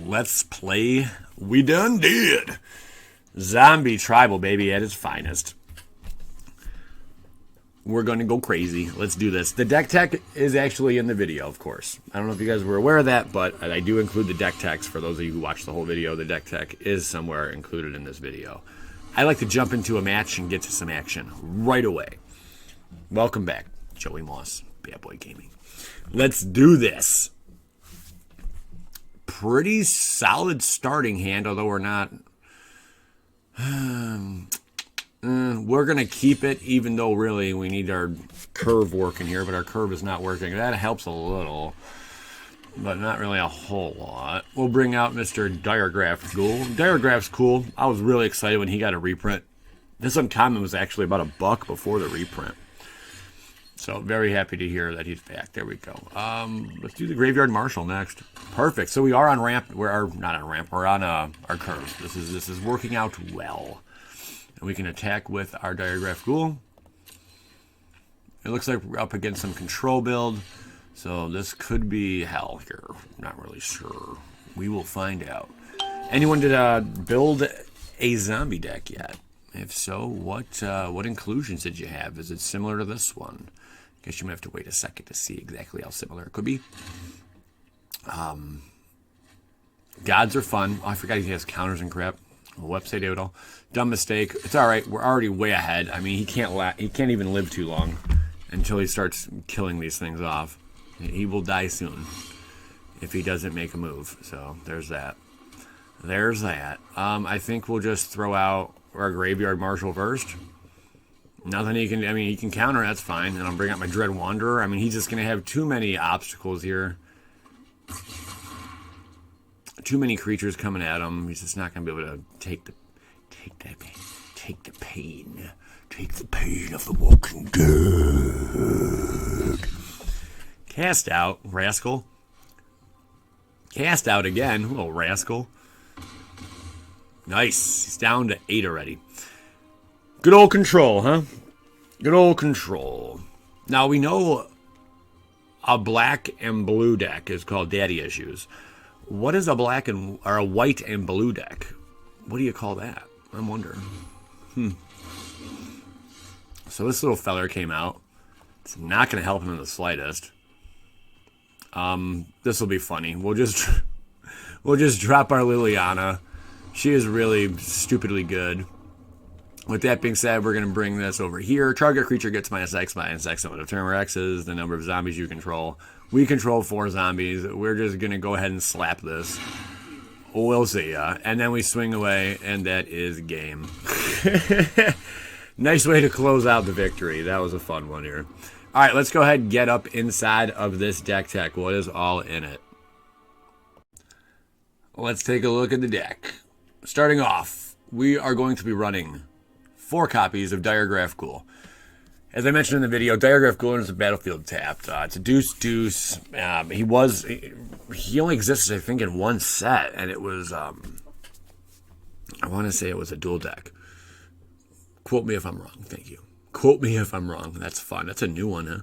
Let's play. We done did. Zombie tribal, baby, at its finest. We're going to go crazy. Let's do this. The deck tech is actually in the video, of course. I don't know if you guys were aware of that, but I do include the deck techs. For those of you who watch the whole video, the deck tech is somewhere included in this video. I like to jump into a match and get to some action right away. Welcome back, Joey Moss, Bad Boy Gaming. Let's do this. Pretty solid starting hand, although we're not... we're going to keep it, even though really we need our curve working here, but our curve is not working. That helps a little, but not really a whole lot. We'll bring out Mr. Diregraph Ghoul. Diregraph's cool. I was really excited when he got a reprint. This uncommon was actually about $1 before the reprint. So very happy to hear that he's back. There we go. Let's do the Graveyard Marshal next. Perfect. So we are on ramp. We're not on ramp. We're on our curve. This is working out well. And we can attack with our Diregraph Ghoul. It looks like we're up against some control build. So this could be hell here. Not really sure. We will find out. Anyone did build a zombie deck yet? If so, what inclusions did you have? Is it similar to this one? Guess you might have to wait a second to see exactly how similar it could be. Gods are fun. Oh, I forgot he has counters and crap. Website doodle. Dumb mistake. It's all right. We're already way ahead. I mean, he can't even live too long until he starts killing these things off. He will die soon if he doesn't make a move. So there's that. There's that. I think we'll just throw out our Graveyard Marshal first. Nothing he can... I mean, he can counter. That's fine. And I'll bring out my Dread Wanderer. I mean, he's just going to have too many obstacles here. Too many creatures coming at him. He's just not going to be able to take the pain. Take the pain of the walking dead. Cast out, rascal. Cast out again, little rascal. Nice. He's down to 8 already. Good old control, huh? Good old control. Now we know a black and blue deck is called Daddy Issues. What is a black and or a white and blue deck? What do you call that? I'm wondering. So this little feller came out. It's not going to help him in the slightest. This will be funny. We'll just drop our Liliana. She is really stupidly good. With that being said, we're going to bring this over here. Target creature gets -X number of turn X is the number of zombies you control. We control 4 zombies. We're just going to go ahead and slap this. We'll see ya. And then we swing away, and that is game. Nice way to close out the victory. That was a fun one here. All right, let's go ahead and get up inside of this deck tech. What is all in it? Let's take a look at the deck. Starting off, we are going to be running 4 copies of Diregraph Ghoul. As I mentioned in the video, Diregraph Ghoul is a battlefield tapped. It's a deuce. He only exists, I think, in 1 set, and it was, I want to say it was a dual deck. Quote me if I'm wrong. Thank you. Quote me if I'm wrong. That's fun. That's a new one, huh?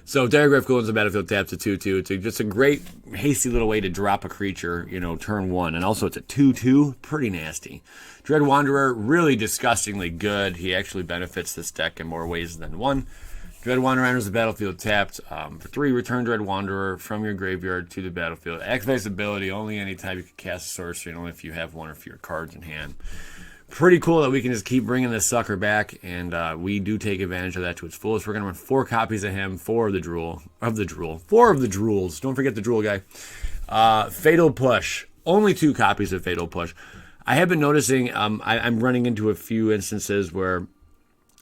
So Diregraph Ghoul is a battlefield tap. It's a 2/2. It's just a great, hasty little way to drop a creature, turn 1. And also it's a 2/2. Pretty nasty. Dread Wanderer, really disgustingly good. He actually benefits this deck in more ways than one. Dread Wanderer enters the battlefield tapped. For 3, return Dread Wanderer from your graveyard to the battlefield. Activates ability only anytime you can cast a sorcery, and only if you have 1 or fewer cards in hand. Pretty cool that we can just keep bringing this sucker back, and we do take advantage of that to its fullest. We're going to run 4 copies of him, 4 of the drool. 4 of the drools. Don't forget the drool guy. Fatal Push. Only 2 copies of Fatal Push. I have been noticing I'm running into a few instances where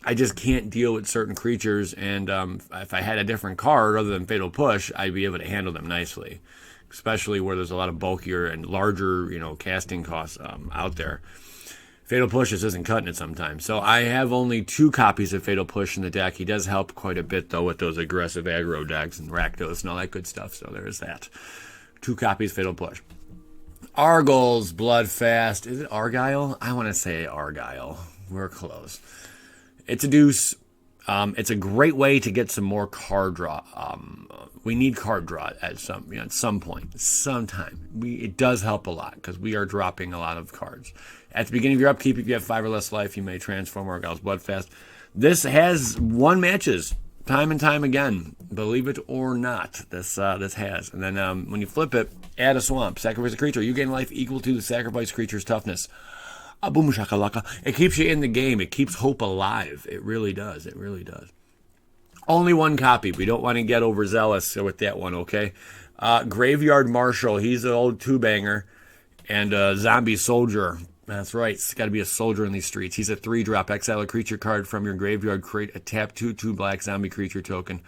I just can't deal with certain creatures, and if I had a different card other than Fatal Push, I'd be able to handle them nicely, especially where there's a lot of bulkier and larger, casting costs out there. Fatal Push just isn't cutting it sometimes. So I have only 2 copies of Fatal Push in the deck. He does help quite a bit, though, with those aggressive aggro decks and Rakdos and all that good stuff. So there's that. 2 copies Fatal Push. Argyl's Bloodfast. Is it Argyle? I want to say Argyle. We're close. It's a deuce. It's a great way to get some more card draw. We need card draw at some point, sometime. It does help a lot because we are dropping a lot of cards. At the beginning of your upkeep, if you have 5 or less life, you may transform Argyle's Bloodfast. This has won matches time and time again, believe it or not. This has. And then when you flip it, add a swamp, sacrifice a creature. You gain life equal to the sacrificed creature's toughness. Boom shakalaka. It keeps you in the game. It keeps hope alive. It really does. It really does. Only one copy. We don't want to get overzealous with that one, okay? Graveyard Marshal. He's an old two-banger. And Zombie Soldier. That's right. It's got to be a soldier in these streets. He's a 3-drop. Exile a creature card from your graveyard. Create a tap 2/2 black zombie creature token.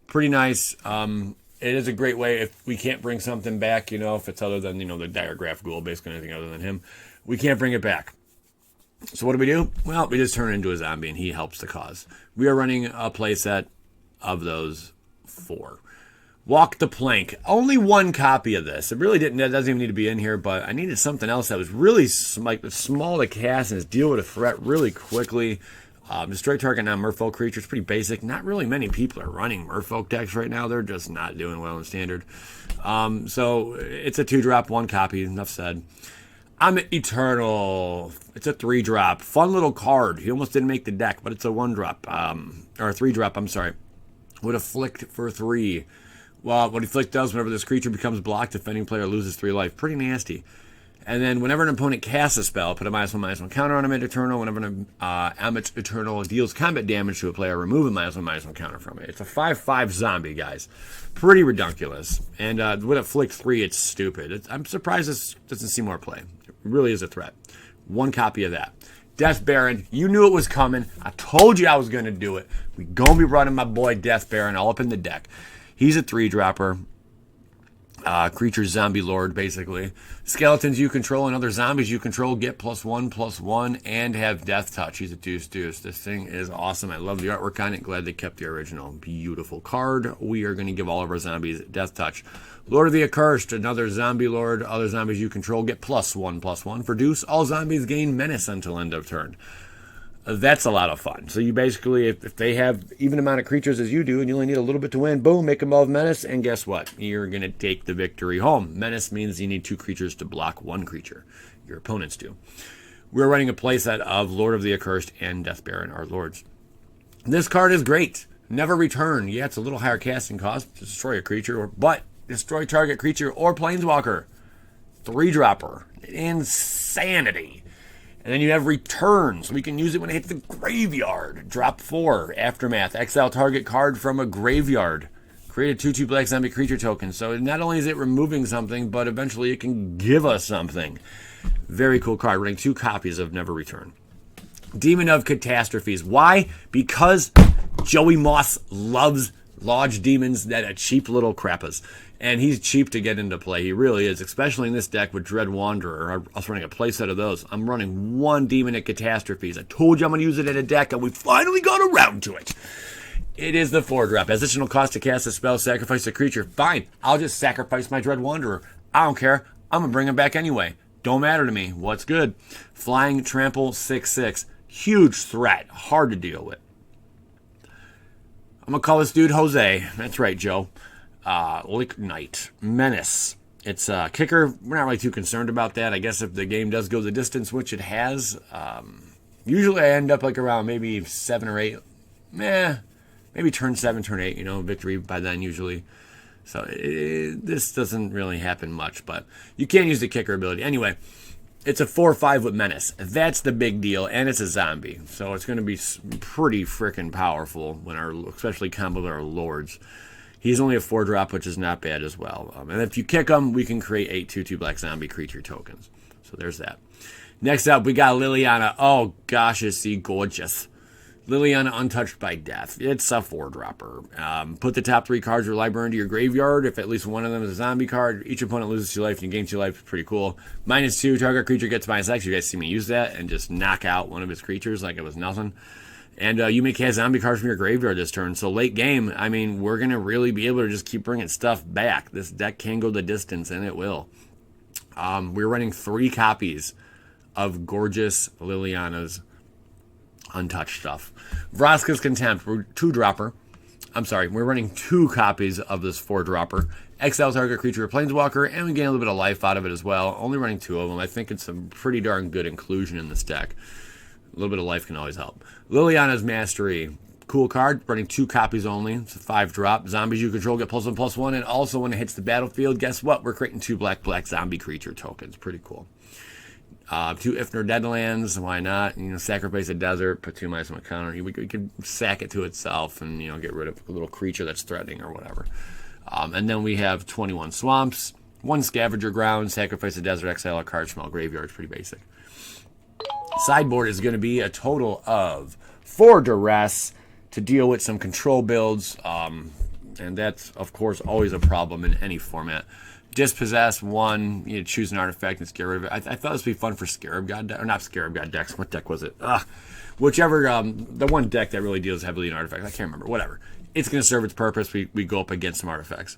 Pretty nice. It is a great way if we can't bring something back, if it's other than, the Diregraph Ghoul, basically anything other than him. We can't bring it back. So what do? Well, we just turn it into a zombie, and he helps the cause. We are running a playset of those 4. Walk the Plank. Only one copy of this. It doesn't even need to be in here, but I needed something else that was really small to cast and deal with a threat really quickly. Destroy target non-merfolk creature. It's pretty basic. Not really many people are running merfolk decks right now. They're just not doing well in standard. So it's a 2-drop, 1 copy. Enough said. I'm Eternal. It's a 3-drop. Fun little card. He almost didn't make the deck, but it's a 1-drop. Or a 3-drop, I'm sorry. Would have flicked for 3. Well, what he flick does whenever this creature becomes blocked, defending player loses 3 life. Pretty nasty. And then whenever an opponent casts a spell, put a -1/-1 counter on Amit Eternal. Whenever an Amit Eternal deals combat damage to a player, remove a -1/-1 counter from it. It's a 5/5 zombie, guys. Pretty redunculous. And with a flick 3, it's stupid. I'm surprised this doesn't see more play. It really is a threat. 1 copy of that. Death Baron, you knew it was coming. I told you I was going to do it. We going to be running my boy Death Baron all up in the deck. He's a 3-dropper. Creature zombie lord, basically. Skeletons you control and other zombies you control get +1/+1 and have death touch. He's a deuce. This thing is awesome. I love the artwork on it. Glad they kept the original. Beautiful card. We are going to give all of our zombies death touch. Lord of the Accursed, another zombie lord. Other zombies you control get +1/+1. For deuce, all zombies gain menace until end of turn. That's a lot of fun. So you basically, if they have even amount of creatures as you do, and you only need a little bit to win, boom, make them all menace, and guess what? You're going to take the victory home. Menace means you need 2 creatures to block 1 creature. Your opponents do. We're running a playset of Lord of the Accursed and Death Baron, our lords. This card is great. Never return. Yeah, it's a little higher casting cost to destroy a creature, but destroy target creature or planeswalker. 3-dropper. Insanity. And then you have return, so we can use it when it hits the graveyard. Drop 4, Aftermath. Exile target card from a graveyard. Create a 2/2 black zombie creature token. So not only is it removing something, but eventually it can give us something. Very cool card. Running 2 copies of Never Return. Demon of Catastrophes. Why? Because Joey Moss loves Lodge Demons that are cheap little crappas. And he's cheap to get into play. He really is, especially in this deck with Dread Wanderer. I was running a playset of those. I'm running 1 Demon of Catastrophes. I told you I'm going to use it in a deck, and we finally got around to it. It is the 4-drop. Additional cost to cast a spell, sacrifice a creature. Fine. I'll just sacrifice my Dread Wanderer. I don't care. I'm going to bring him back anyway. Don't matter to me. What's good? Flying Trample 6/6. Huge threat. Hard to deal with. I'm going to call this dude Jose. That's right, Joe. Lick Knight. Menace. It's a kicker. We're not really too concerned about that. I guess if the game does go the distance, which it has, usually I end up like around maybe 7 or 8. Maybe turn 7, turn 8, victory by then usually. So this doesn't really happen much, but you can use the kicker ability. Anyway, it's a 4/5 with Menace. That's the big deal, and it's a zombie. So it's going to be pretty freaking powerful, especially combo with our lords. He's only a 4-drop, which is not bad as well. And if you kick him, we can create 8 2/2 black zombie creature tokens. So there's that. Next up, we got Liliana. Oh, gosh, is he gorgeous. Liliana, Untouched by Death. It's a 4-dropper. Put the top 3 cards of your library into your graveyard. If at least one of them is a zombie card, each opponent loses 2 life and you gain 2 life. It's pretty cool. -2, target creature gets -X. You guys see me use that and just knock out one of his creatures like it was nothing. And you may cast zombie cards from your graveyard this turn. So late game, we're going to really be able to just keep bringing stuff back. This deck can go the distance, and it will. We're running 3 copies of gorgeous Liliana's untouched stuff. Vraska's Contempt. We're 2-dropper. I'm sorry, we're running 2 copies of this 4-dropper. Exile target creature or planeswalker, and we gain a little bit of life out of it as well. Only running 2 of them. I think it's a pretty darn good inclusion in this deck. A little bit of life can always help. Liliana's Mastery. Cool card, running 2 copies only. It's a 5-drop. Zombies you control get +1/+1, and also when it hits the battlefield, guess what? We're creating 2 black zombie creature tokens. Pretty cool. 2 Ifnir Deadlands, why not? Sacrifice a desert, put 2 minus on a counter. We could sack it to itself and, get rid of a little creature that's threatening or whatever. And then we have 21 Swamps, 1 Scavenger Ground, sacrifice a desert, exile a card from our graveyard. It's pretty basic. Sideboard is going to be a total of 4 Duress to deal with some control builds. And that's, of course, always a problem in any format. Dispossess 1, choose an artifact and get rid of it. I thought this would be fun for Scarab God, or not Scarab God decks. What deck was it? Whichever, the one deck that really deals heavily in artifacts. I can't remember. Whatever. It's going to serve its purpose. We go up against some artifacts.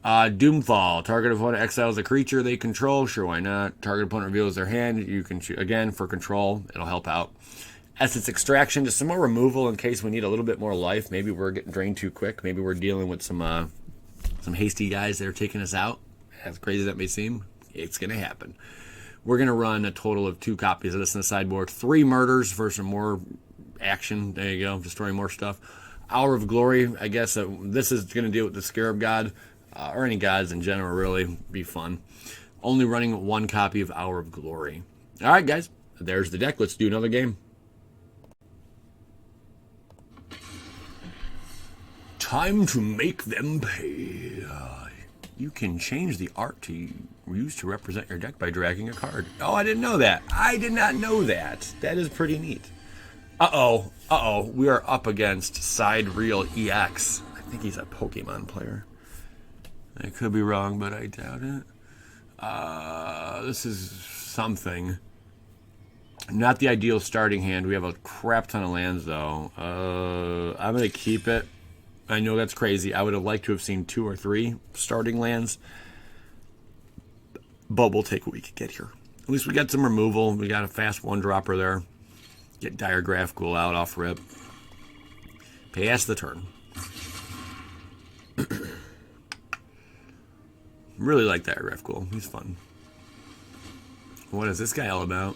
Doomfall. Target opponent exiles a creature they control. Sure, why not? Target opponent reveals their hand. You can choose, again, for control. It'll help out. Essence Extraction. Just some more removal in case we need a little bit more life. Maybe we're getting drained too quick. Maybe we're dealing with some hasty guys that are taking us out. As crazy as that may seem, it's going to happen. We're going to run a total of 2 copies of this in the sideboard. 3 murders for some more action. There you go. Destroying more stuff. Hour of Glory. I guess this is going to deal with the Scarab God. Or any gods in general, really. Be fun. Only running 1 copy of Hour of Glory. All right, guys. There's the deck. Let's do another game. Time to make them pay. You can change the art to use to represent your deck by dragging a card. Oh, I didn't know that. I did not know that. That is pretty neat. Uh-oh. We are up against Sidereal EX. I think he's a Pokemon player. I could be wrong, but I doubt it. This is something. Not the ideal starting hand. We have a crap ton of lands, though. I'm going to keep it. I know that's crazy. I would have liked to have seen 2 or 3 starting lands. But we'll take what we can get here. At least we got some removal. We got a fast 1-dropper there. Get Diregraph Ghoul out off rip. Pass the turn. Really like Diregraph Ghoul. He's fun. What is this guy all about?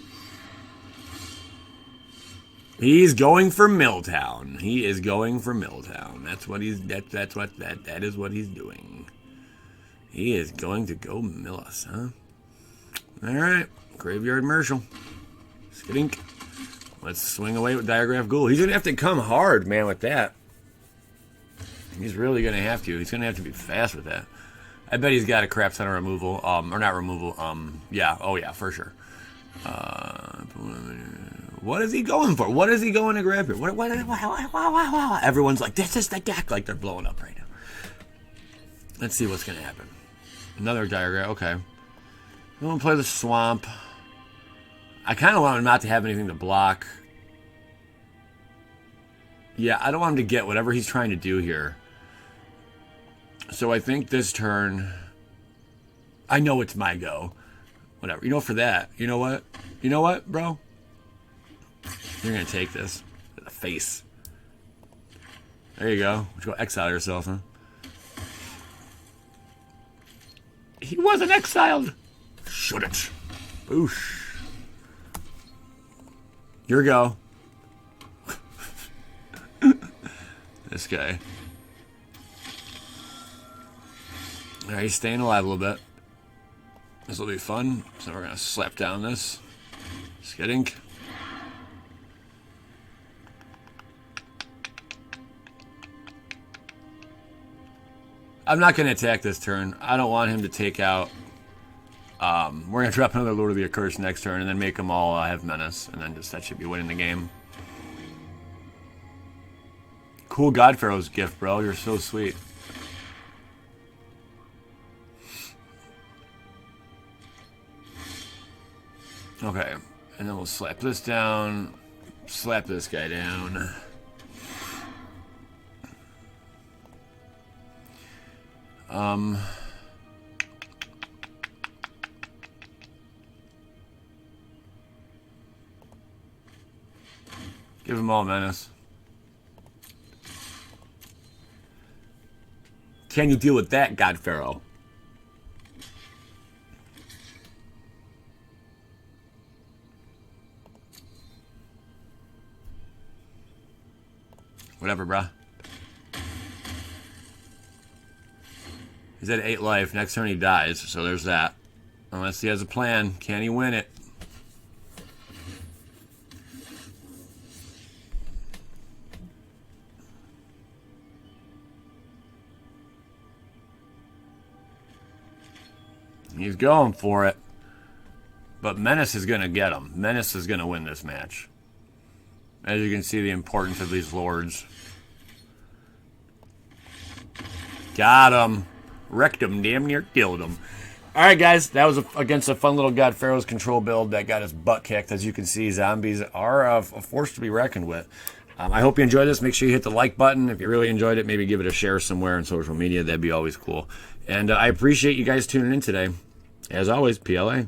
He's going for Milltown. He is going for Milltown. That's what he's. That is what he's doing. He is going to go mill us, huh? All right, Graveyard Marshal. Skidink. Let's swing away with Diregraph Ghoul. He's gonna have to come hard, man, with that. He's really gonna have to. He's gonna have to be fast with that. I bet he's got a crap ton of removal. Or not removal. Yeah. Oh yeah, for sure. What is he going for? What is he going to grab here? What? Everyone's like, this is the deck. Like, they're blowing up right now. Let's see what's going to happen. Another diagram. Okay. I'm going to play the Swamp. I kind of want him not to have anything to block. Yeah, I don't want him to get whatever he's trying to do here. So I think this turn... I know it's my go. Whatever. For that. You know what? You know what, bro? You're going to take this. The face. There you go. Let's go exile yourself, huh? He wasn't exiled. Should it. Boosh. Your go. This guy. Alright, he's staying alive a little bit. This will be fun. So we're going to slap down this. Skidink. I'm not going to attack this turn. I don't want him to take out... we're going to drop another Lord of the Accursed next turn and then make them all have Menace. And then that should be winning the game. Cool god-pharaoh's gift, bro. You're so sweet. Okay. And then we'll slap this down. Slap this guy down. Give him all menace. Can you deal with that, God-pharaoh? Whatever, bruh. He's at 8 life. Next turn he dies, so there's that. Unless he has a plan. Can he win it? He's going for it. But Menace is going to get him. Menace is going to win this match. As you can see, the importance of these lords. Got him. Wrecked him. Damn near killed him. Alright, guys. That was against a fun little God-pharaoh's control build that got his butt kicked. As you can see, zombies are a force to be reckoned with. I hope you enjoyed this. Make sure you hit the like button. If you really enjoyed it, maybe give it a share somewhere on social media. That'd be always cool. And I appreciate you guys tuning in today. As always, PLA.